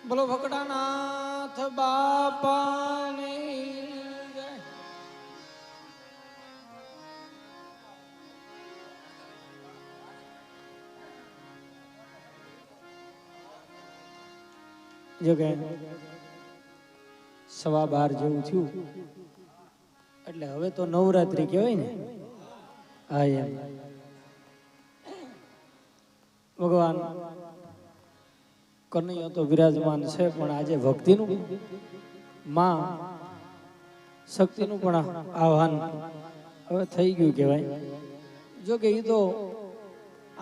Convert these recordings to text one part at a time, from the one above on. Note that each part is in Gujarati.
બોલો ભકડાનાથ બાપાની જય. જો કે 12:15 જેવું થયું એટલે હવે તો નવરાત્રી કહેવાય ને. હા એમ ભગવાન કનૈયો તો વિરાજમાન છે, પણ આજે ભક્તિનું માં શક્તિનું પણ આહ્વાન હવે થઈ ગયું કહેવાય. જો કે એ તો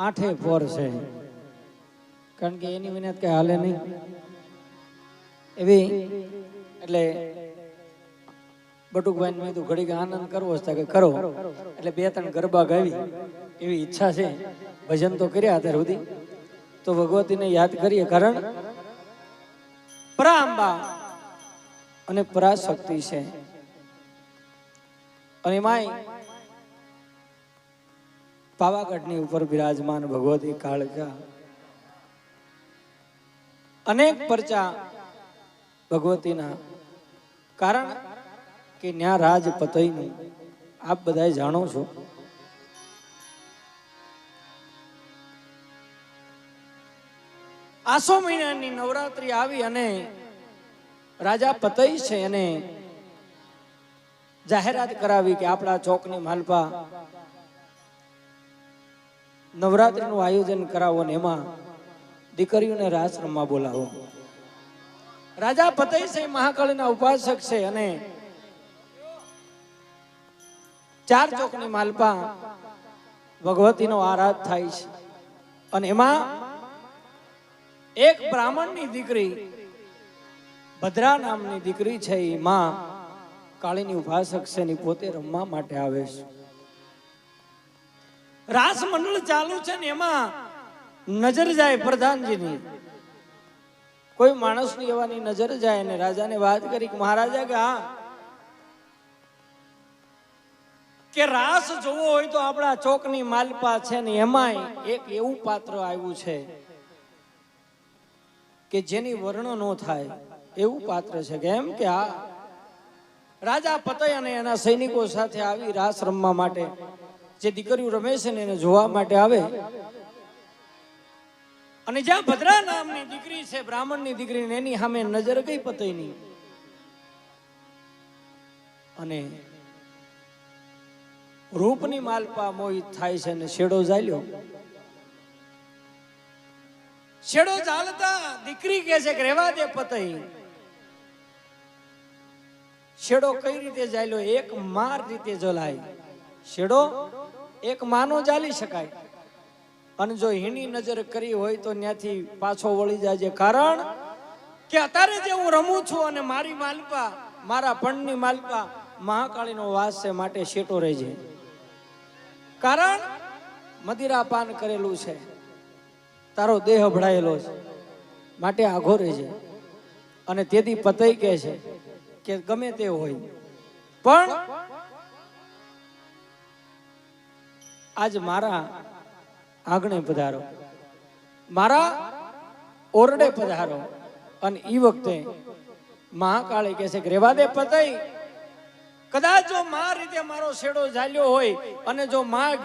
8 પોર છે, કારણ કે એની વિના કઈ હાલે નહીં એવી. એટલે બટુકભાઈ મેં તો ઘડીક આનંદ કરવો છે કે કરો, એટલે 2-3 ગરબા ગાવી એવી ઈચ્છા છે. ભજન તો કર્યા અત્યાર સુધી, તો ભગવતીને યાદ કરીએ, કારણ પરાંબા અને પરાશક્તિ છે. અને માય પાવાગઢની ઉપર બિરાજમાન ભગવતી કાળકા, અનેક પરચા ભગવતીના, કારણ કે ન્યા રાજ પતઈનું આપ બધા જાણો છો. આસો મહિનાની નવરાત્રી આવી અને રાજા પતઈ છે એને જાહેરાત કરાવી કે આપણા ચોકની માલપા નવરાત્રીનું આયોજન કરાવો ને એમાં દીકરીઓને રાસ રમવા બોલાવો. રાજા પતઈ છે મહાકાળીના ઉપાસક છે અને 4 ચોકની માલપા ભગવતીનો આરાધ થાય છે. અને એમાં એક બ્રાહ્મણની દીકરી ભદ્રા નામની દીકરી છે, એ માં કાળીની ઉપાસક છે ને પોતે રમવા માટે આવે છે. રાસ મંડળ ચાલુ છે ને એમાં નજર જાય પ્રધાનજીની, કોઈ માણસની એવાની નજર જાય અને રાજાને વાત કરી કે મહારાજા કે હા કે રાસ જોવો હોય તો આપણા ચોકની માલપા છે ને એમાંય એક એવું પાત્ર આવ્યું છે કે જેની વર્ણન ન થાય એવું પાત્ર છે. કેમ કે આ રાજા પતઈ અને એના સૈનિકો સાથે આવી રાસ રમવા માટે જે દીકરીઓ રમે છે ને એને જોવા માટે આવે. અને જ્યાં ભદ્રા નામની દીકરી છે, બ્રાહ્મણની દીકરી, એની સામે નજર ગઈ પતઈની, અને રૂપની માલપા મોહિત થાય છે ને શેડો ચાલ્યો. શેડો ચાલતા દીકરી કહે છે કે રેવા દે પતઈ. શેડો કઈ રીતે ચાલ્યો? એક માર રીતે ચલાય. શેડો એક માનો ચાલી શકાય, અને જો હીની નજર કરી હોય તો ત્યાંથી પાછો વળી જાય. કારણ કે અત્યારે જે હું રમું છું અને મારી માલપા, મારા પણની માલપા મહાકાળીનો વાસ છે, માટે શેટો રહેજે. કારણ મદિરા પાન કરેલું છે, તારો દેહ અભડાયેલો છે, માટે આઘો રહેજે. અને તેથી પતઈ કહે છે કે ગમે તે હોય, પણ આજ મારા આંગણે પધારો, મારા ઓરડે પધારો. અને એ વખતે મહાકાળી કહે છે કે રેવા દે પતઈ. કદાચ જો મા રીતે મારો શેડો ઝાલ્યો હોય અને જો માગ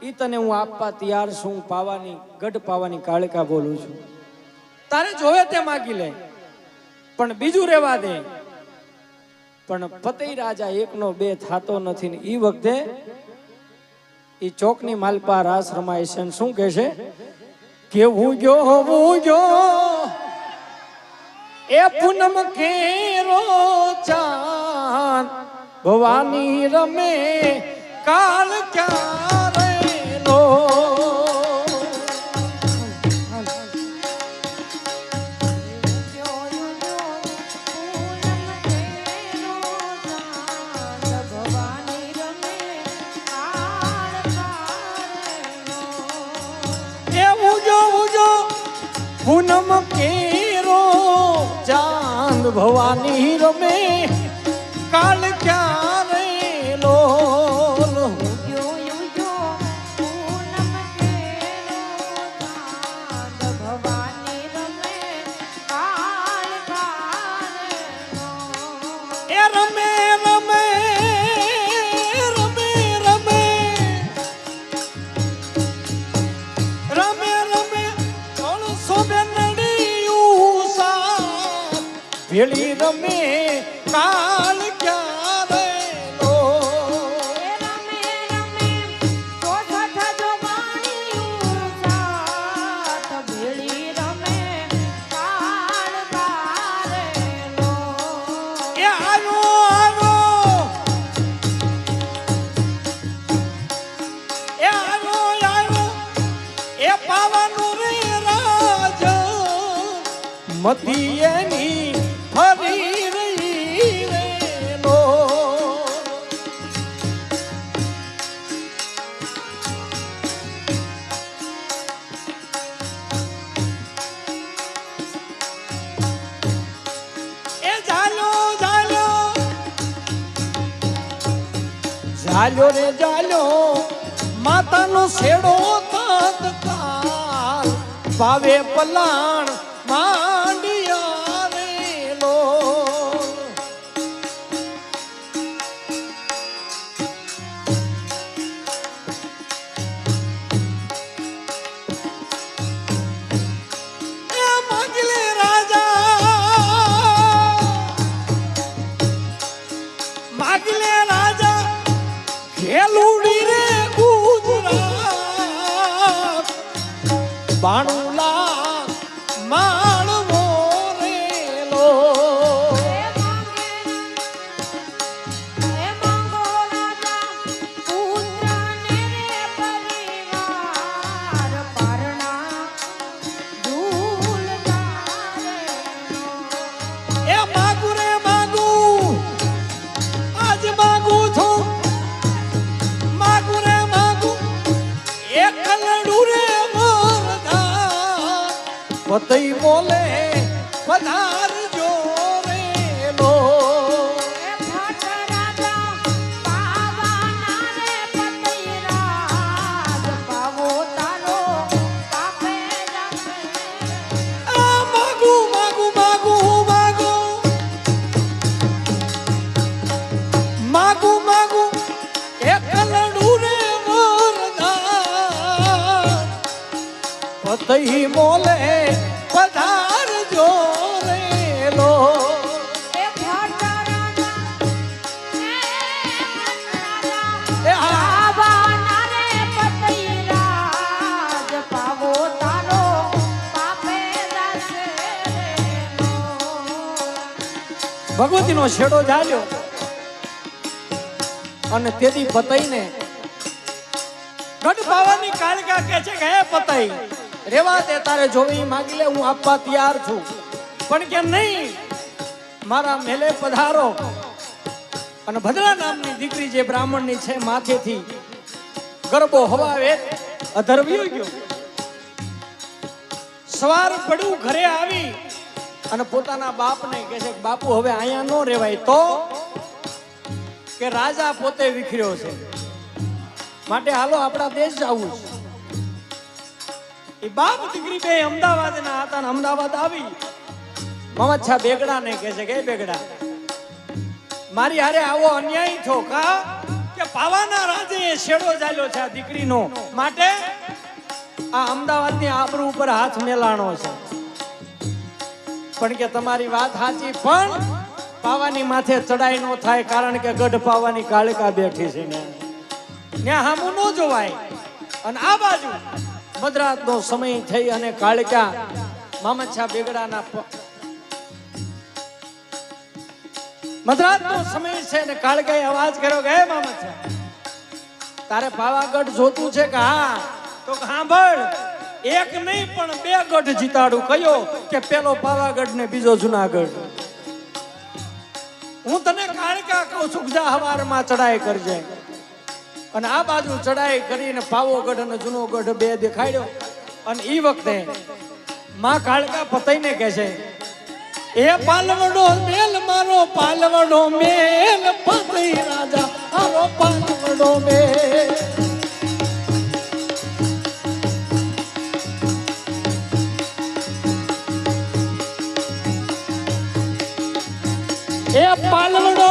ઈ તને હું આપવા તૈયાર છું. પાવાની ગઢ પાવાની કાળકા બોલું છું, તારે જોવે તે માગી લે, પણ બીજું રેવા દે. પણ પતઈ રાજા 1-2 થાતો નથી ને ઈ વખતે ઈ ચોકની માલપા રાસ રમાય છે. શું કહે છે કે હું ગયો એ પૂનમ કેરો ચાંદ, ભવાની રમે કાળ ક્યારેનો. પૂનમ કેરો ચાંદ, ભવાની રમે કાળ ક્યારેલો. પૂનમ કેરો ચાંદ, ભવાની રમે કાળ ભેળી રમે કાળ ક્યારે લો મતી એની ફરી રહી રેલો એ જાલ્યો રે જાલ્યો માતાનો શેડો તાત્કાલ પાવે પલાણ માંડિયા રેલો એ માંગલે રાજા ખેલુડી રે ગુજરાત બાણુલા માળવો રેલો એ માગું રે માગું આજ માગું છું માગું રે માગું એક કલડું રે પતઈ બોલે પધાર જો રેલો માગું માગું માગું માગું માગું માગું એક કલડું રે વરદાન પતઈ બોલે પધાર જો રેલો ભગવતીનો છેડો જાલ્યો અને તેથી પતઈને ગઢ પાવાની કાળકા કહે છે કે હે પતઈ રેવા દે તારે જોવી માગી લે હું આપવા તૈયાર છું પણ કે નહીં મારા મેલે પધારો અને ભદ્રા નામની દીકરી જે બ્રાહ્મણની છે માથેથી ગરબો હવાવે અધરવ્યો ગયો સવાર પડ્યું ઘરે આવી અને પોતાના બાપને કહે છે બાપુ હવે અહીંયા ન રહેવાય તો કે રાજા પોતે વિખર્યો છે માટે હાલો આપણા દેશ જવું છે એ બાપ દીકરી બે અમદાવાદના હતા ને અમદાવાદ આવી મમચ્છા બેગડાને કહે છે કે બેગડા મારી હારે આવો અન્યાય થયો કા કે પાવાના રાજે શેડો ચાલ્યો છે આ દીકરીનો માટે આ અમદાવાદની આબરૂ ઉપર હાથ મેલાણો છે પણ કે તમારી વાત સાચી પણ પાવાની માથે ચડાઈ નો થાય કારણ કે ગઢ પાવાની કાળકા બેઠી છે ને ત્યાં હામું ન જોવાય અને આ બાજુ મધરાતનો સમય થઈ અને કાળકા મામચ્છા બેગડાના મધરાતનો સમય છે ને કાળકાએ અવાજ કર્યો કે હે મામચ્છા તારે પાવાગઢ જોતું છે કે હા તો સાંભળ એક નહીં પણ બે ગઢ જીતાડું કયો કે પેલો પાવાગઢ ને બીજો જુનાગઢ હું તને કાળકા કહું છું જા હવારમાં ચડાઈ કરજે અને આ બાજુ ચડાઈ કરીને પાવોગઢ અને જુનોગઢ બે દેખાડ્યો અને ઈ વખતે માં કાળકા પતઈને કહે છે એ પાલવડો મેલ મારો પાલવડો મેલ પતઈ રાજા મારો પાલવડો મેલ એ પાલવડો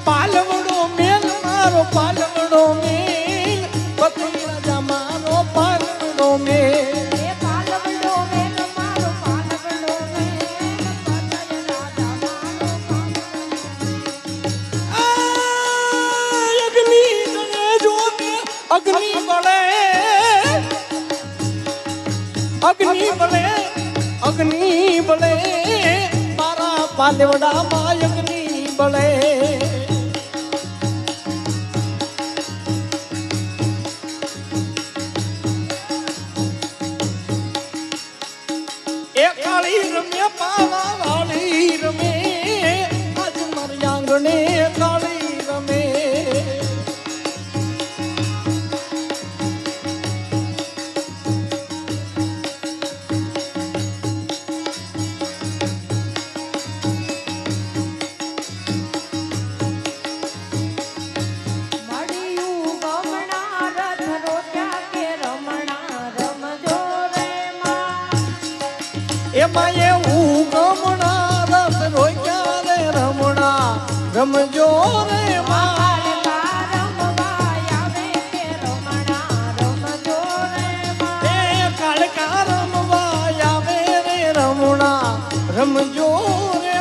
પાલવડો મેલ મારો પાલવડો મેલ પતઈ રાજા મારો પાલવડો મેલ એ પાલવડો મેલ મારો પાલવડો મેલ પતઈ રાજા અગ્નિ બળે મારા પાલેવડામાં અગ્નિ બળે એ કાળી રમે પાવા વાળી રમે આજ મારી આંગણે કાળી રમે એમાં એવું ગમણા રસ રોક્યા રે રમણા રમજો રે કાળકા રમવા આવે રે રમણા રમજો રે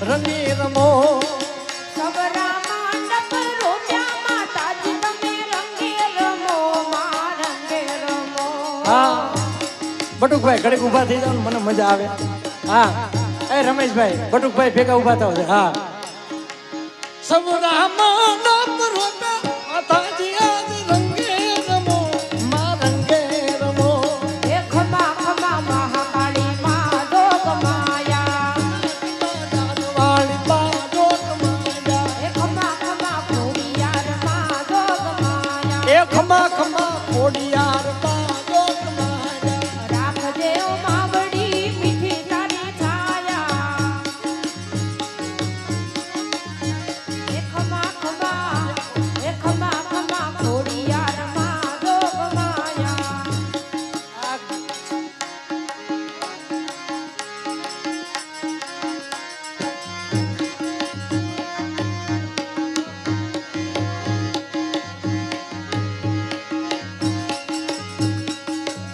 રંગે રમો સબરા માંડપ રોપ્યા માતાજી તમે રંગે રમો માં રંગે રમો. હા બટુકભાઈ ઘડીક ઊભા થઈ જાવ મને મજા આવે. હા એ રમેશભાઈ બટુકભાઈ ભેગા ઊભા થાવ છે. હા સબરા માંડપ રોપ્યા માતાજી આજ રંગે રમો માં રંગે રમો. એ ખમા ખમા મહાકાળી માં જોગ માયા ખમા ખમા ખોડિયાર બાજોત માયા રાખજે ઓ માવડી મીઠી તારી છાયા. એ ખમા ખમા ખોડિયાર માં જોગ માયા.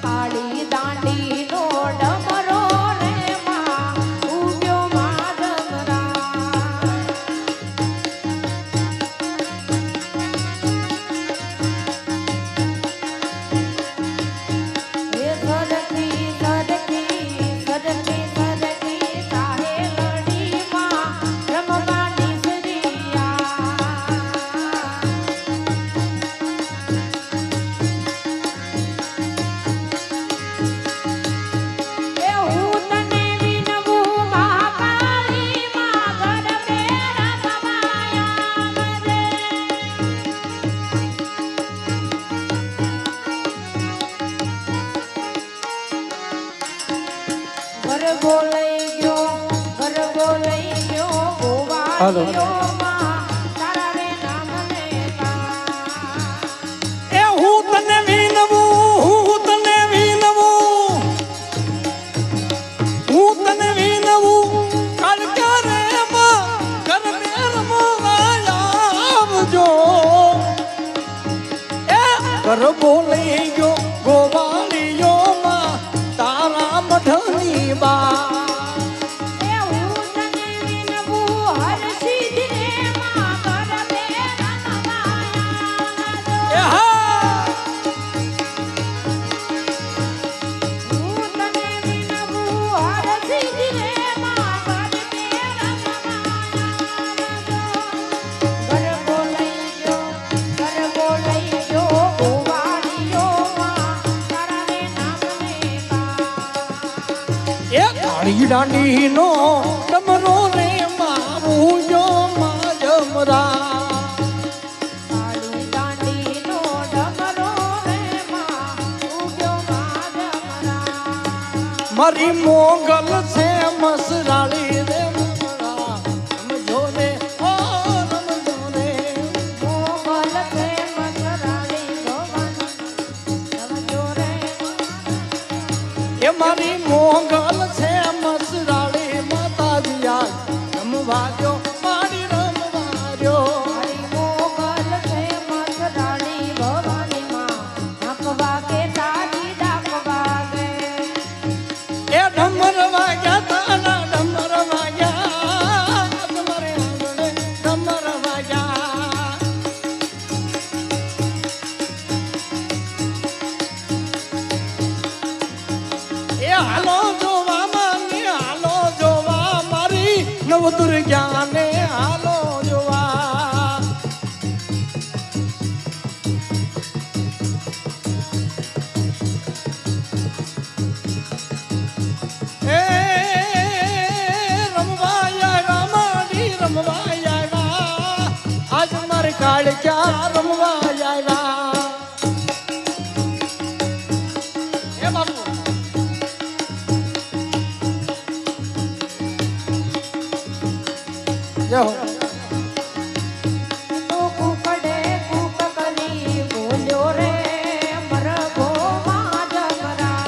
કાળી દાંડી નો ડમરો રે માં ઉડ્યો માં ડમરા. એ સરખી સાહે લડી માં રમવાની સરિયા. એ હું તને વિનવું મહાકાળી માં ગરબે રમવાયા મરે. ગરબો લઈ ગયો ગોવાળિયો માં તારા રે નામ લેતા. એ હું તને વિનવું કાળકા રે માં ગરબે રમવા આવજો. એ ગરબો લઈ ગયો ગોવાળિયો માં તારા મઢની બા. એ હું તને વિનવું હરસિદ્ધ રે માં ગરબે રમવાયા. એ હા હું તને વિનવું હરસિદ્ધ રે માં ગરબે રમવાયા. ગરબો લઈ ગયો ગોવાળિયો માં તારા રે નામ લેતા. એ કાળી દાંડી નો ડમરો રે મારું જો માં જમરા. કાળી દાંડી નો ડમરો રે માં ઉગ્યો માં ડમરા. મારી મોગલ છે મસરાળી રે મમરા રમજો રે ઓ રમજો રે. મોગલ છે મસરાળી ભવાની રમજો રે. એ મારી મોગલ છે મસરાળી માતાજી આ રમવા દ્યો મારી રમવા દ્યો. મારી મોગલ છે મસરાળી ભવાની માં હકવા કે તારી ડાક એ હાલો જોવા માને હાલો જોવા મારી નવદુર્ગાને હાલો જોવા એ રમવાયા મારી રમવાયા આજ મારે કાળ ક્યાં રમવાયા એ બાપુ જય હો તો કુકડે કુક કરી બોલ્યો રે મરઘો માં જબરા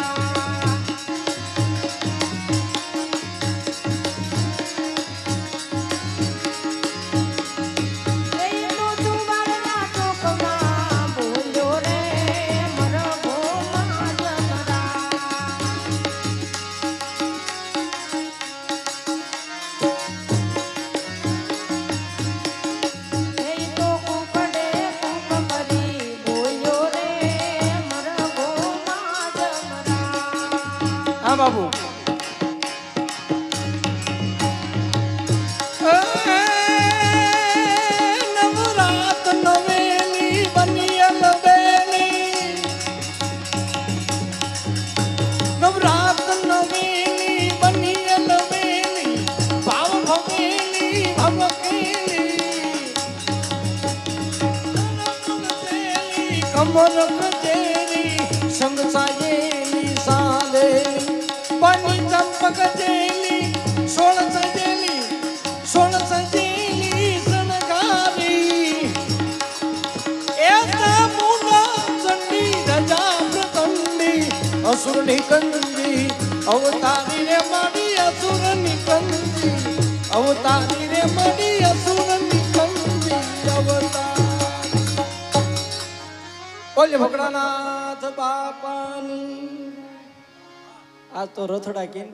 એનો જુવાળના ચોકમાં બોલ્યો રે મરઘો માં જબરા એ તો કુકડે કુક કરી બોલ્યો રે મરઘો માં જબરા હા બાબુ નવરાત નવેલી બનિયલ બેલી નવરાત નવેલી બનિયલ બેલી ભાવ ભવેલી ભવકેલી કમર કચેરી સંગ સાયેલી સાલેલી બની ચંપક જેલી સોળ સજેલી શણગારી એ મુના ચંડી રજા પ્રતંડી અસુરની કંદી અવતારી રે માડી અસુરની કંદી અવતારી રે માડી અસુરની કંદી અવતાર બોલે ભગડાનાથ બાપાની આ તો રથડા કે